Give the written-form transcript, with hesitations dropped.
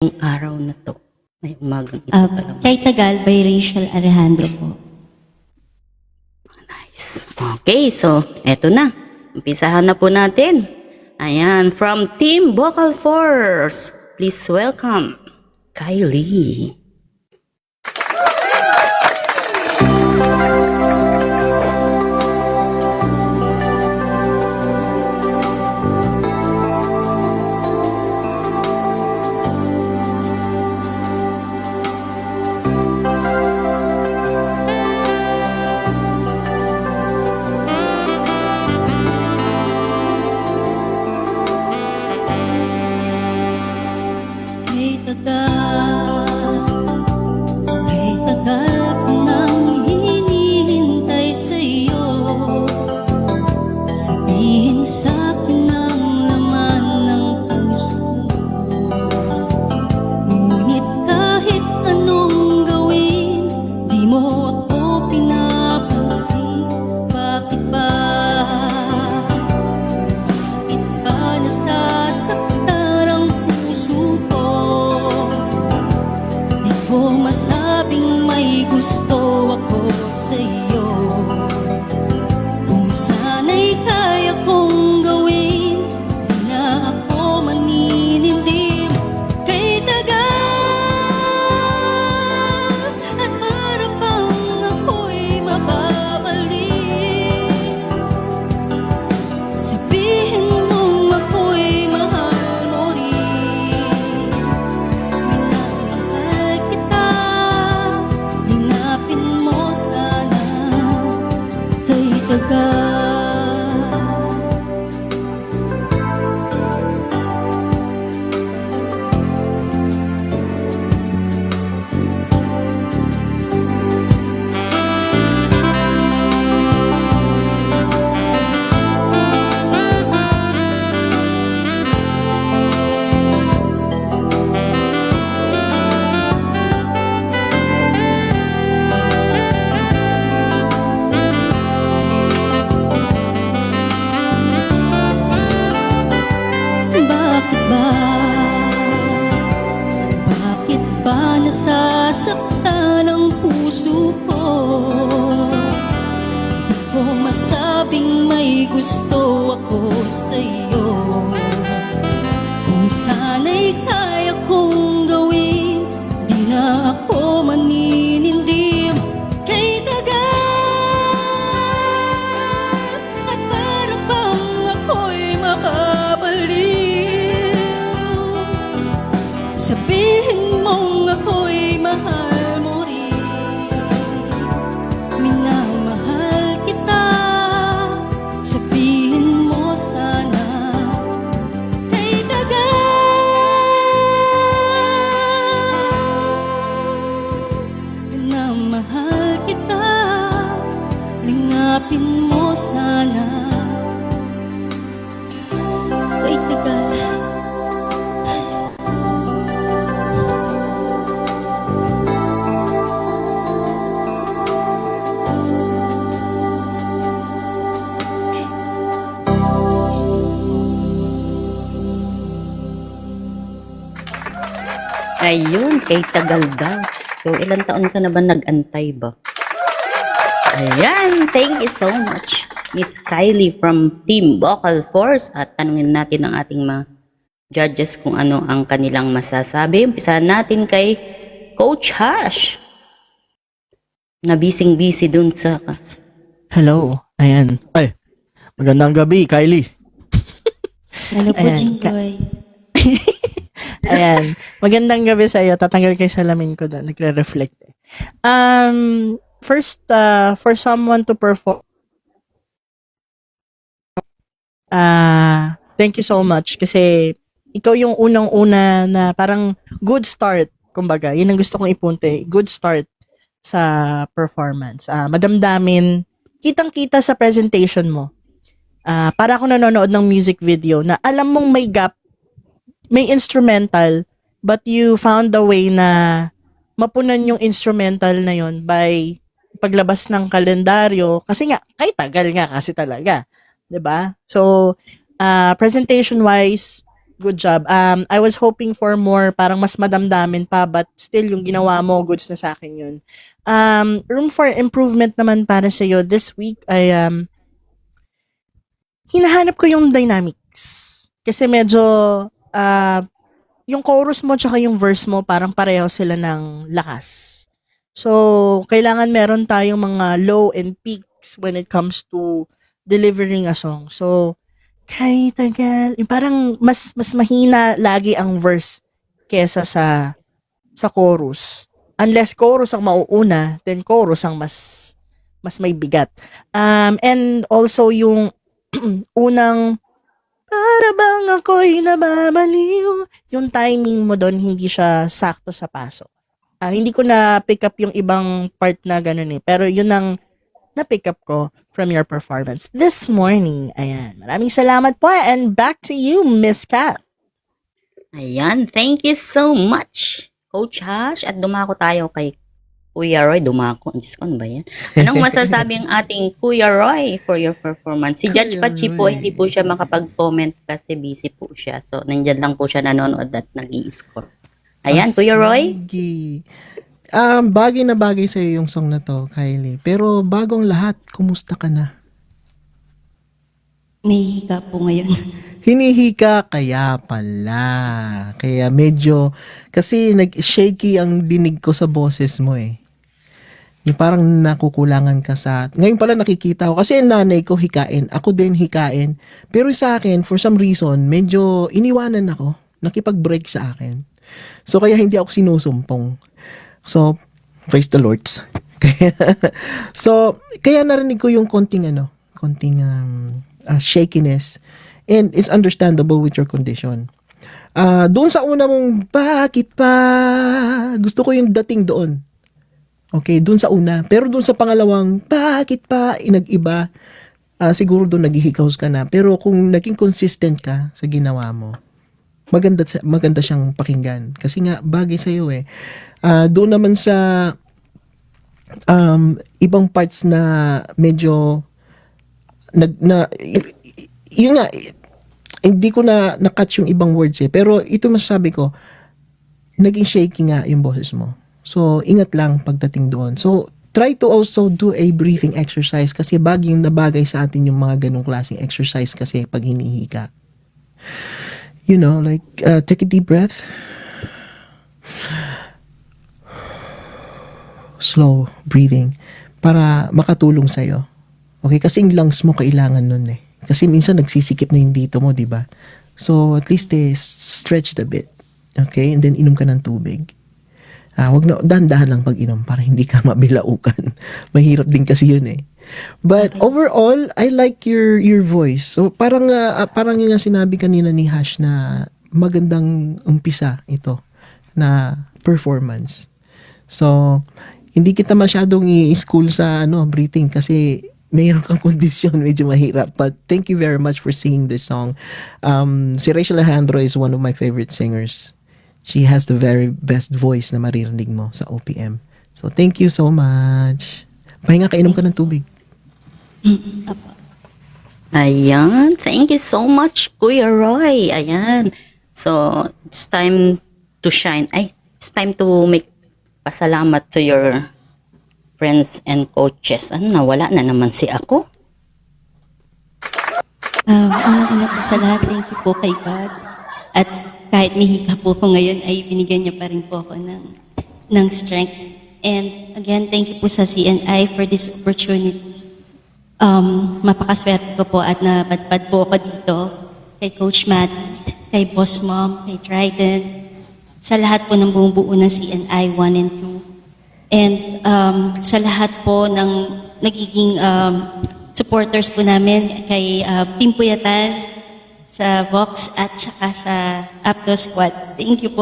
Yung araw na to, may umagang ito talaga. Kay Tagal by Rachel Alejandro po. Nice. Okay, so eto na. Umpisahan na po natin. Ayan, from Team Vocal Force, please welcome Kylie. Kay tagal ko nang hinihintay sa'yo. Sabihin sa'kin ang laman ng puso mo. Ngunit kahit anong gawin, di mo ako pinapansin. Bakit ba? Bakit ba nasasaktan ang puso ko? Di ko masabing may gusto ako sa'yo. Kung sana'y kaya kong gawin, di na ako maninindim. Kay tagal at para bang ako'y mababaliw. Sabihin mong ako'y mahal mo rin. Minamahal kita, linapin mo sana kay tagal. Bakit ba? Bakit ba nasasaktan ang puso ko? Di ko masabing may gusto ako sa'yo. Kung sana'y kaya kong gawin, di na ako maninindim. Kay tagal at para bang ako'y mababaliw. Sabihin mong ako'y mahal mo rin. Minamahal kita, sabihin mo sana kay tagal. Minamahal kita, lingapin mo sana kay tagal. Ayun, kay tagal daw. Diyos ko, ilang taon ka na ba nag-antay ba? Ayan, thank you so much, Miss Kylie from Team Vocal Force. At tanungin natin ang ating mga judges kung ano ang kanilang masasabi. Umpisahan natin kay Coach Hash, na busy dun sa... Hello. Ayan. Ay, magandang gabi, Kylie. Hello po, Ayan, Jinggoy. Ayan. Magandang gabi sa iyo. Tatanggal kayo salamin ko doon. Nagre-reflect. First, for someone to perform, thank you so much kasi ikaw yung unang-una na parang good start. Kumbaga, yun ang gusto kong ipunte. Good start sa performance. Madamdamin, kitang-kita sa presentation mo. Para ako nanonood ng music video na alam mong may gap, may instrumental, but you found a way na mapunan yung instrumental na yon by paglabas ng kalendaryo. Kasi nga, kay tagal nga kasi talaga. 'Di ba? So, presentation-wise, Good job. I was hoping for more, parang mas madamdamin pa, but still, yung ginawa mo, goods na sa akin yun. Room for improvement naman para sa'yo this week ay, hinahanap ko yung dynamics. Kasi medyo, yung chorus mo tsaka yung verse mo, parang pareho sila ng lakas. So, kailangan meron tayong mga low and peaks when it comes to delivering a song. So, kahit tagal, yung parang mas mahina lagi ang verse kesa sa chorus. Unless chorus ang mauuna, then chorus ang mas may bigat. And also yung unang para bang ako'y nababaliw, yung timing mo doon hindi siya sakto sa paso. Hindi ko na pick up yung ibang part na ganun eh. Pero yun ang na-pick up ko from your performance this morning. Ayan. Maraming salamat po and back to you, Miss Kat. Ayan, thank you so much, Coach Hash. At dumako tayo kay Kuya Roy. Dumako. Diyos ko, ano ba yan? Anong masasabi ang ating Kuya Roy for your performance? Si Judge Kuya Pachi po, Roy. hindi po siya makapag-comment kasi busy po siya. So, nandyan lang po siya nanonood at nag-i-score. Ayan, Kuya Roy. Sige. Bagay na bagay sa'yo yung song na to, Kylie. Pero bagong lahat, kumusta ka na? May hika po ngayon. Hinihika kaya pala. Kaya medyo, kasi nag-shaky ang dinig ko sa boses mo eh. Yung parang nakukulangan ka sa, ngayon pala nakikita ko, kasi yung nanay ko hikain, ako din hikain. Pero sa akin, for some reason, medyo iniwanan ako, nakipag-break sa akin. So kaya hindi ako sinusumpong. So, praise the Lords. Kaya narinig ko yung konting shakiness. And it's understandable with your condition. Doon sa una mong, bakit pa? Gusto ko yung dating doon. Okay, doon sa una. Pero doon sa pangalawang, bakit pa? Nag-iba. Siguro doon naghihikaws ka na. Pero kung naging consistent ka sa ginawa mo, maganda siyang pakinggan. Kasi nga, bagay sa'yo eh. Doon naman sa ibang parts na medyo yun nga, hindi ko na catch yung ibang words eh. Pero ito masasabi ko, naging shaky nga yung boses mo. So, ingat lang pagdating doon. So, try to also do a breathing exercise kasi bagay na bagay sa atin yung mga ganong klaseng exercise kasi pag hinihika. You know, like, take a deep breath. Slow breathing para makatulong sa'yo. Okay? Kasi yung lungs mo kailangan nun eh. Kasi minsan nagsisikip na yung dito mo, di ba? So, at least stretch it a bit. Okay? And then, inom ka ng tubig. Wag na, dahan-dahan lang pag-inom para hindi ka mabilaukan. Mahirap din kasi yun eh. But overall, I like your voice. So, parang yung sinabi kanina ni Hash na magandang umpisa ito na performance. So, hindi kita masyadong i-school sa breathing kasi mayroon kang kondisyon, medyo mahirap. But thank you very much for singing this song. Si Rachel Alejandro is one of my favorite singers. She has the very best voice na maririnig mo sa OPM. So thank you so much. Pahinga, kainom ka ng tubig. Ayan, thank you so much, Kuya Roy. Ayan. So, it's time to shine. It's time to make pasalamat to your friends and coaches. Nawala na naman si ako. Unang-una po sa lahat, thank you po kay God. At kahit may hika po ko ngayon, ay binigyan niya pa rin po ako ng strength. And again, thank you po sa CNI for this opportunity. Mapakaswerte ko po at napadpad po ako dito kay Coach Matty, kay Boss Mom, kay Trident, sa lahat po ng bumubuo ng CNI 1 and 2. And sa lahat po ng nagiging supporters po namin kay Team Puyatan, sa Vox at saka sa Apto Squad. Thank you po.